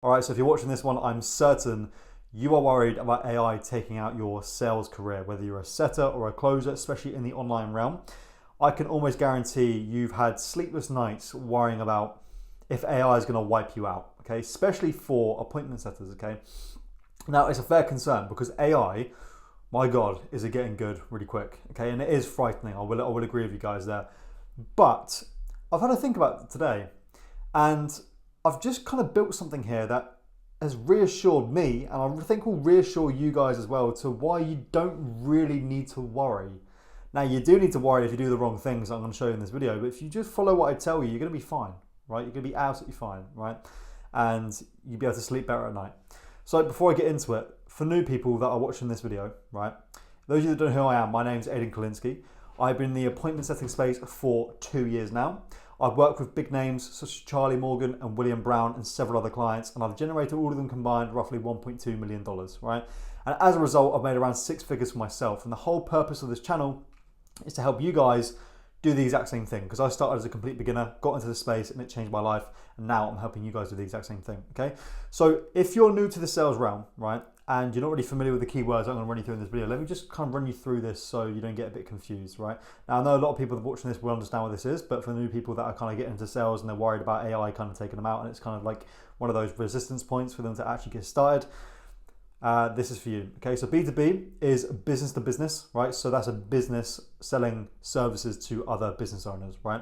All right, so if you're watching this one, I'm certain you are worried about AI taking out your sales career, whether you're a setter or a closer, especially in the online realm. I can almost guarantee you've had sleepless nights worrying about if AI is going to wipe you out, okay? Especially for appointment setters, okay? Now, it's a fair concern because AI, my God, is it getting good really quick, okay? And it is frightening. I will agree with you guys there. But I've had to think about it today, and I've just kind of built something here that has reassured me, and I think will reassure you guys as well, to why you don't really need to worry. Now, you do need to worry if you do the wrong things I'm going to show you in this video, but if you just follow what I tell you, you're going to be fine, right? You're going to be absolutely fine, right? And you'll be able to sleep better at night. So before I get into it, for new people that are watching this video, right? Those of you that don't know who I am, my name's Aidan Kolinsky. I've been in the appointment setting space for 2 years now. I've worked with big names such as Charlie Morgan and William Brown and several other clients, and I've generated all of them combined roughly $1.2 million, right? And as a result, I've made around 6 figures for myself. And the whole purpose of this channel is to help you guys do the exact same thing, because I started as a complete beginner, got into the space, and it changed my life. And now I'm helping you guys do the exact same thing, okay? So if you're new to the sales realm, right, and you're not really familiar with the keywords I'm going to run you through in this video, let me just kind of run you through this so you don't get a bit confused, right? Now, I know a lot of people that are watching this will understand what this is, but for the new people that are kind of getting into sales and they're worried about AI kind of taking them out, and it's kind of like one of those resistance points for them to actually get started, this is for you. Okay, so B2B is business to business, right? So that's a business selling services to other business owners, right?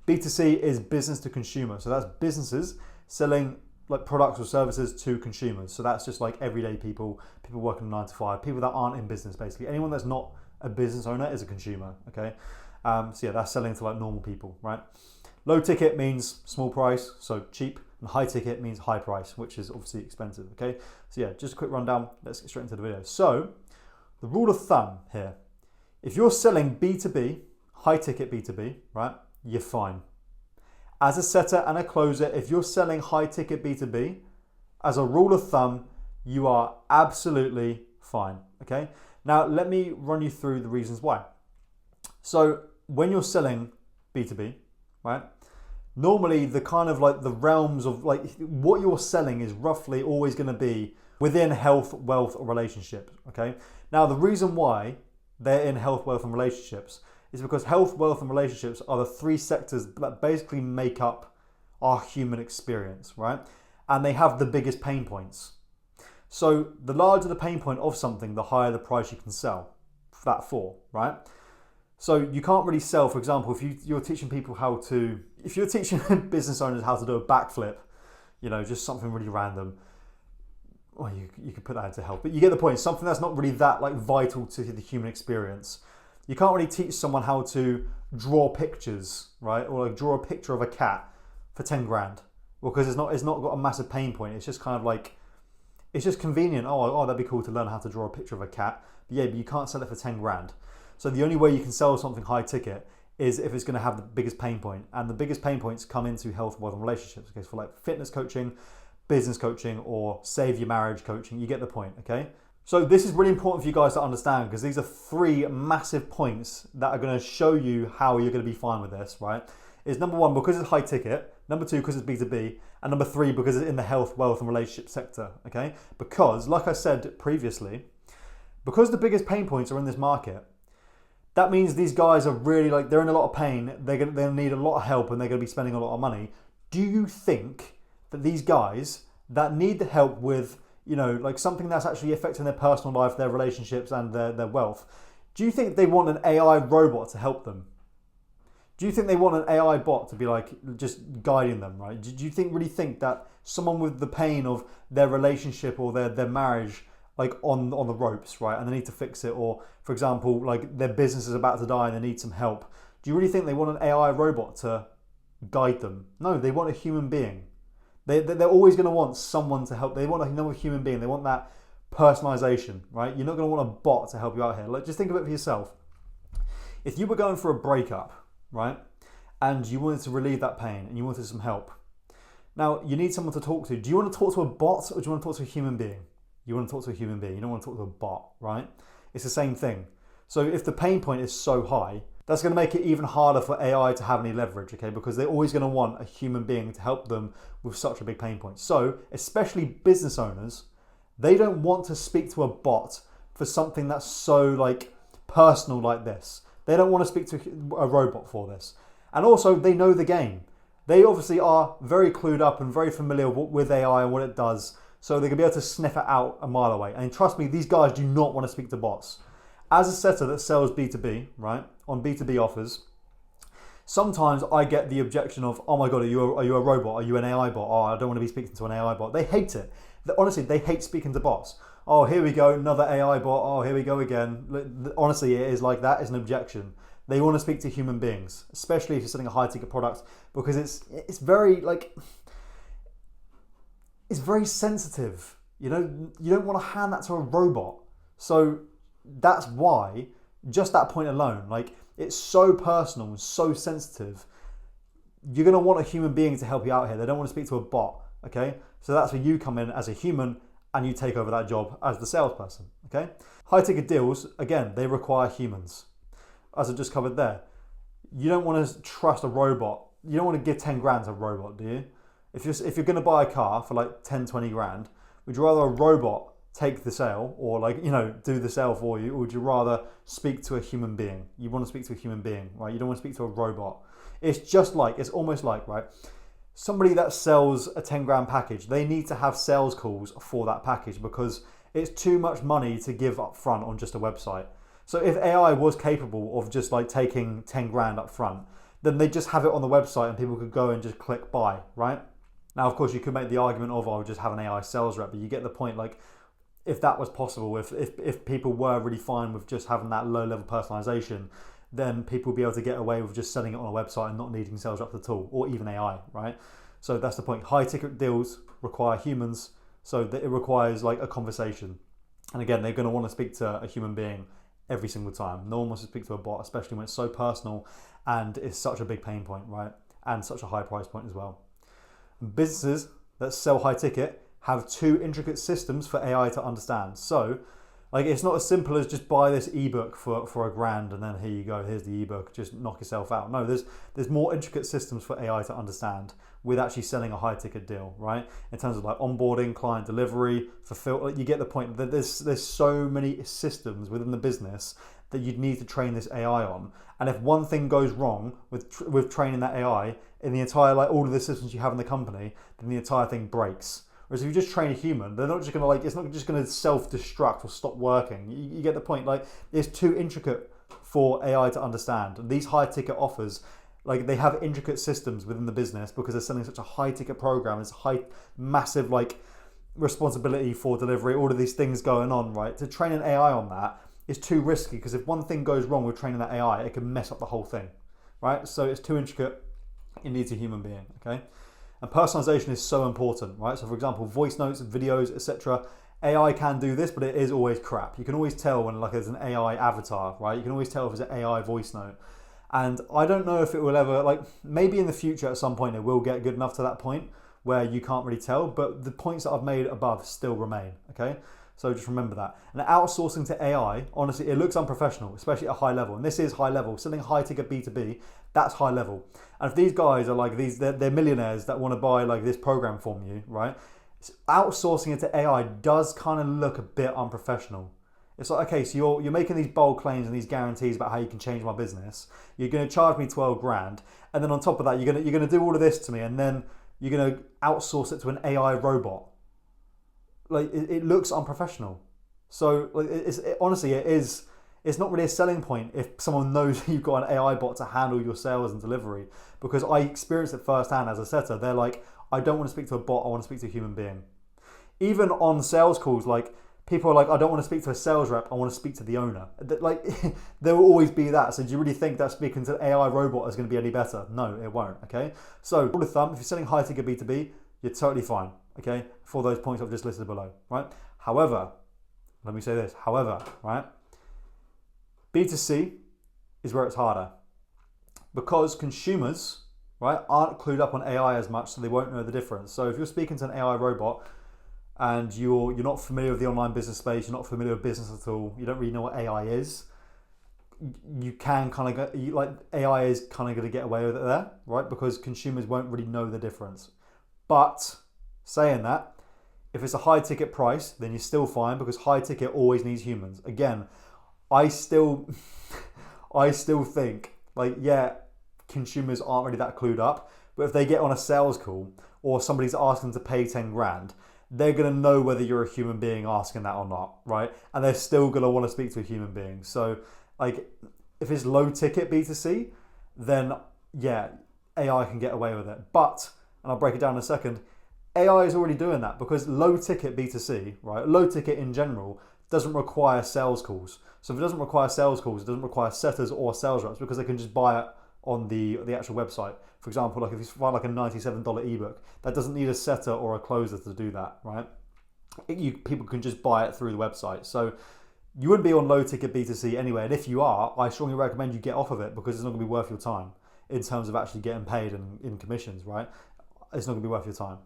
B2C is business to consumer. So that's businesses selling like products or services to consumers. So that's just like everyday people working 9 to 5, people that aren't in business basically. Anyone that's not a business owner is a consumer, okay? So yeah, that's selling to like normal people, right? Low ticket means small price, so cheap, and high ticket means high price, which is obviously expensive, okay? So yeah, just a quick rundown, let's get straight into the video. So the rule of thumb here, if you're selling B2B, high ticket B2B, right, you're fine. As a setter and a closer, if you're selling high ticket B2B, as a rule of thumb, you are absolutely fine, okay? Now, let me run you through the reasons why. So when you're selling B2B, right, normally the kind of like the realms of like what you're selling is roughly always going to be within health, wealth, or relationships, okay? Now, the reason why they're in health, wealth, and relationships is because health, wealth, and relationships are the 3 sectors that basically make up our human experience, right? And they have the biggest pain points. So the larger the pain point of something, the higher the price you can sell that for, right? So you can't really sell, for example, if you're teaching people how to, if you're teaching business owners how to do a backflip, you know, just something really random, well, you could put that into health, but you get the point, something that's not really that like vital to the human experience. You can't really teach someone how to draw pictures, right? Or like draw a picture of a cat for 10 grand, because it's not got a massive pain point. It's just kind of like, it's just convenient. Oh, that'd be cool to learn how to draw a picture of a cat. But yeah, but you can't sell it for 10 grand. So the only way you can sell something high ticket is if it's going to have the biggest pain point. And the biggest pain points come into health, wealth, and relationships. Okay, so for like fitness coaching, business coaching, or save your marriage coaching, you get the point, okay? So this is really important for you guys to understand, because these are 3 massive points that are going to show you how you're going to be fine with this, right? Is number 1, because it's high ticket, number 2, because it's B2B, and number 3, because it's in the health, wealth, and relationship sector, okay? Because, like I said previously, because the biggest pain points are in this market, that means these guys are really like, they're in a lot of pain, they're going to need a lot of help, and they're going to be spending a lot of money. Do you think that these guys that need the help with, you know, like something that's actually affecting their personal life, their relationships, and their wealth, do you think they want an AI robot to help them? Do you think they want an AI bot to be like just guiding them, right? Do you really think that someone with the pain of their relationship or their marriage, like on the ropes, right, and they need to fix it, or for example, like their business is about to die and they need some help, do you really think they want an AI robot to guide them? No, they want a human being. They're always going to want someone to help. They want another human being. They want that personalization, right? You're not going to want a bot to help you out here. Like, just think of it for yourself. If you were going for a breakup, right, and you wanted to relieve that pain and you wanted some help, now you need someone to talk to. Do you want to talk to a bot, or do you want to talk to a human being? You want to talk to a human being. You don't want to talk to a bot, right? It's the same thing. So if the pain point is so high, That's going to make it even harder for AI to have any leverage, okay? Because they're always going to want a human being to help them with such a big pain point. So, especially business owners, they don't want to speak to a bot for something that's so like personal like this. They don't want to speak to a robot for this. And also, they know the game. They obviously are very clued up and very familiar with AI and what it does. So they're going to be able to sniff it out a mile away. And trust me, these guys do not want to speak to bots. As a setter that sells B2B, right, on B2B offers, sometimes I get the objection of, oh my God, are you a robot? Are you an AI bot? Oh, I don't want to be speaking to an AI bot. They hate it. Honestly, they hate speaking to bots. Oh, here we go, another AI bot. Oh, here we go again. Honestly, it is like that is an objection. They want to speak to human beings, especially if you're selling a high ticket product, because it's very like, it's very sensitive. You know, you don't want to hand that to a robot. So that's why, just that point alone, like it's so personal and so sensitive. You're going to want a human being to help you out here. They don't want to speak to a bot, okay? So that's where you come in as a human and you take over that job as the salesperson, okay? High ticket deals, again, they require humans. As I just covered there, you don't want to trust a robot. You don't want to give 10 grand to a robot, do you? If you're going to buy a car for like 10, 20 grand, would you rather a robot take the sale or like, you know, do the sale for you, or would you rather speak to a human being? You want to speak to a human being, right? You don't want to speak to a robot. It's almost like, right, somebody that sells a 10 grand package, they need to have sales calls for that package because it's too much money to give up front on just a website. So if AI was capable of just like taking 10 grand up front, then they just have it on the website and people could go and just click buy, right? Now, of course, you could make the argument of, oh, just have an AI sales rep, but you get the point. Like, if that was possible, if people were really fine with just having that low level personalization, then people would be able to get away with just selling it on a website and not needing sales reps at all, or even AI, right? So that's the point. High ticket deals require humans, so that it requires like a conversation. And again, they're going to want to speak to a human being every single time. No one wants to speak to a bot, especially when it's so personal and it's such a big pain point, right? And such a high price point as well. Businesses that sell high ticket have two intricate systems for AI to understand. So, like, it's not as simple as just buy this ebook for $1,000 and then here you go, here's the ebook, just knock yourself out. No, there's more intricate systems for AI to understand with actually selling a high ticket deal, right? In terms of like onboarding, client delivery, fulfill. Like, you get the point. That there's so many systems within the business that you'd need to train this AI on. And if one thing goes wrong with training that AI in the entire, like all of the systems you have in the company, then the entire thing breaks. Whereas if you just train a human, they're not just gonna it's not just gonna self-destruct or stop working. You get the point. Like, it's too intricate for AI to understand. These high ticket offers, like, they have intricate systems within the business because they're selling such a high ticket program. It's massive like responsibility for delivery, all of these things going on, right? To train an AI on that is too risky, because if one thing goes wrong with training that AI, it can mess up the whole thing, right? So it's too intricate. It needs a human being, okay? And personalization is so important, right? So for example, voice notes, videos, etc. AI can do this, but it is always crap. You can always tell when like there's an AI avatar, right? You can always tell if it's an AI voice note. And I don't know if it will ever, like, maybe in the future at some point it will get good enough to that point where you can't really tell, but the points that I've made above still remain, okay? So just remember that. And outsourcing to AI, honestly, it looks unprofessional, especially at a high level. And this is high level. Selling high ticket B2B, that's high level. And if these guys are like they're millionaires that want to buy like this program from you, right? Outsourcing it to AI does kind of look a bit unprofessional. It's like, okay, so you're making these bold claims and these guarantees about how you can change my business. You're going to charge me $12,000, and then on top of that, you're going to do all of this to me, and then you're going to outsource it to an AI robot. Like, it looks unprofessional. So like, honestly, it's not really a selling point if someone knows you've got an AI bot to handle your sales and delivery, because I experienced it firsthand as a setter. They're like, I don't want to speak to a bot, I want to speak to a human being. Even on sales calls, like, people are like, I don't want to speak to a sales rep, I want to speak to the owner. Like, there will always be that. So do you really think that speaking to an AI robot is going to be any better? No, it won't, okay? So, rule of thumb, if you're selling high ticket B2B, you're totally fine, okay? For those points I've just listed below, right? However, let me say this, right? B2C is where it's harder, because consumers, right, aren't clued up on AI as much, so they won't know the difference. So if you're speaking to an AI robot and you're not familiar with the online business space, you're not familiar with business at all, you don't really know what AI is, you can kind of go, like AI is kind of going to get away with it there, right? Because consumers won't really know the difference. But saying that, if it's a high ticket price, then you're still fine because high ticket always needs humans. Again, I still think like, yeah, consumers aren't really that clued up, but if they get on a sales call or somebody's asking to pay 10 grand, they're going to know whether you're a human being asking that or not, right? And they're still going to want to speak to a human being. So like if it's low ticket B2C, then yeah, AI can get away with it. But, and I'll break it down in a second, AI is already doing that because low ticket B2C, right? Low ticket in general doesn't require sales calls. So if it doesn't require sales calls, it doesn't require setters or sales reps because they can just buy it on the actual website. For example, like if you find like a $97 ebook, that doesn't need a setter or a closer to do that, right? People can just buy it through the website. So you wouldn't be on low ticket B2C anyway. And if you are, I strongly recommend you get off of it because it's not going to be worth your time in terms of actually getting paid and in commissions, right? It's not going to be worth your time.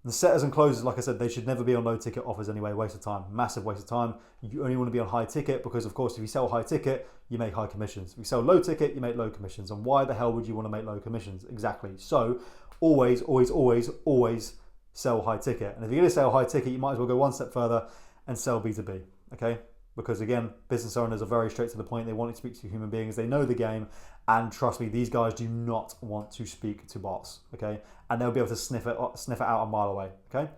The setters and closers, like I said, they should never be on low ticket offers anyway. Waste of time, massive waste of time. You only want to be on high ticket because, of course, if you sell high ticket, you make high commissions. If you sell low ticket, you make low commissions. And why the hell would you want to make low commissions? Exactly. So always, always, always, always sell high ticket. And if you're going to sell high ticket, you might as well go one step further and sell B2B. Okay? Because again, business owners are very straight to the point. They want to speak to human beings. They know the game. And trust me, these guys do not want to speak to bots. Okay? And they'll be able to sniff it out a mile away. Okay?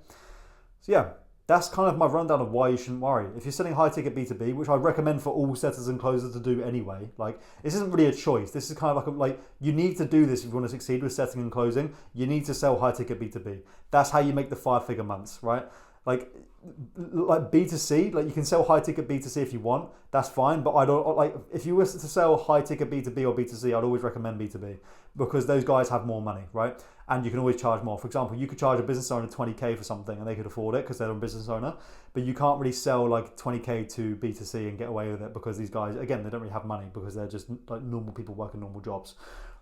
So yeah, that's kind of my rundown of why you shouldn't worry. If you're selling high ticket B2B, which I recommend for all setters and closers to do anyway, like this isn't really a choice. This is kind of like you need to do this if you want to succeed with setting and closing. You need to sell high ticket B2B. That's how you make the 5-figure months, right? Like B2C, like you can sell high ticket B2C if you want, that's fine. But I don't like if you were to sell high ticket B2B or B2C, I'd always recommend B2B because those guys have more money, right? And you can always charge more. For example, you could charge a business owner 20K for something and they could afford it because they're a business owner, but you can't really sell like 20K to B2C and get away with it because these guys, again, they don't really have money because they're just like normal people working normal jobs,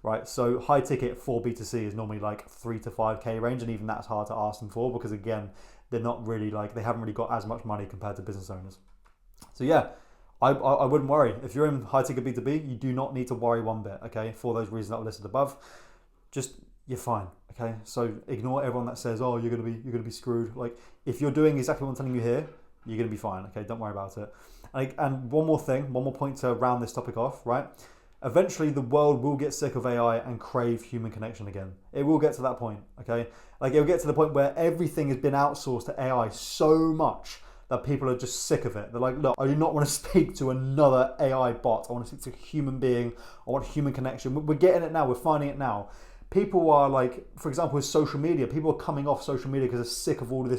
right? So high ticket for B2C is normally like 3 to 5K range, and even that's hard to ask them for because again, they're not really like, they haven't really got as much money compared to business owners. So yeah, I wouldn't worry. If you're in high ticket B2B, you do not need to worry one bit, okay? For those reasons that I've listed above, just, you're fine, okay? So ignore everyone that says, oh, you're gonna be screwed. Like, if you're doing exactly what I'm telling you here, you're gonna be fine, okay? Don't worry about it. And one more point to round this topic off, right? Eventually, the world will get sick of AI and crave human connection again. It will get to that point, okay? Like, it'll get to the point where everything has been outsourced to AI so much that people are just sick of it. They're like, look, I do not want to speak to another AI bot. I want to speak to a human being. I want human connection. We're getting it now. We're finding it now. People are like, for example, with social media, people are coming off social media because they're sick of all of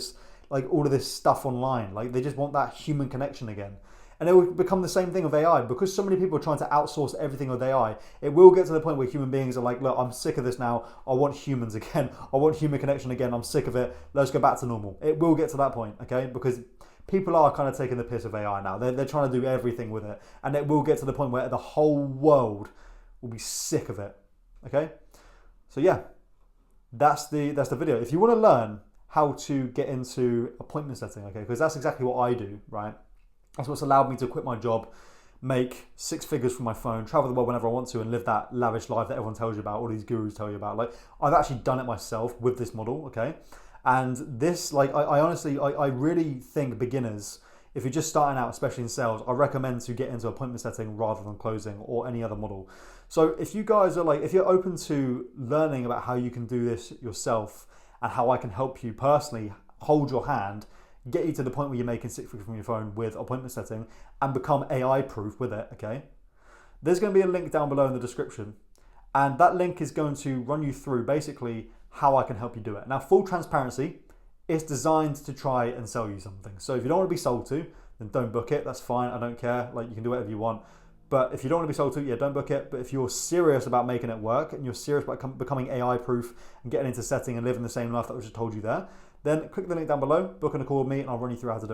this stuff online. Like, they just want that human connection again. And it will become the same thing with AI because so many people are trying to outsource everything with AI. It will get to the point where human beings are like, look, I'm sick of this now. I want humans again. I want human connection again. I'm sick of it. Let's go back to normal. It will get to that point, okay? Because people are kind of taking the piss of AI now. They're trying to do everything with it. And it will get to the point where the whole world will be sick of it, okay? So yeah, that's the video. If you want to learn how to get into appointment setting, okay, because that's exactly what I do, right? That's what's allowed me to quit my job, make 6 figures from my phone, travel the world whenever I want to, and live that lavish life that everyone tells you about, all these gurus tell you about. Like, I've actually done it myself with this model, okay? And this, like, I honestly really think beginners, if you're just starting out, especially in sales, I recommend to get into appointment setting rather than closing or any other model. So if you guys are like, if you're open to learning about how you can do this yourself and how I can help you personally hold your hand, get you to the point where you're making 6 figures from your phone with appointment setting and become AI proof with it, okay? There's going to be a link down below in the description, and that link is going to run you through basically how I can help you do it. Now, full transparency, it's designed to try and sell you something. So if you don't want to be sold to, then don't book it. That's fine. I don't care. Like, you can do whatever you want. But if you don't want to be sold to, yeah, don't book it. But if you're serious about making it work and you're serious about becoming AI proof and getting into setting and living the same life that I just told you there, then click the link down below, book in a call with me, and I'll run you through how to do it.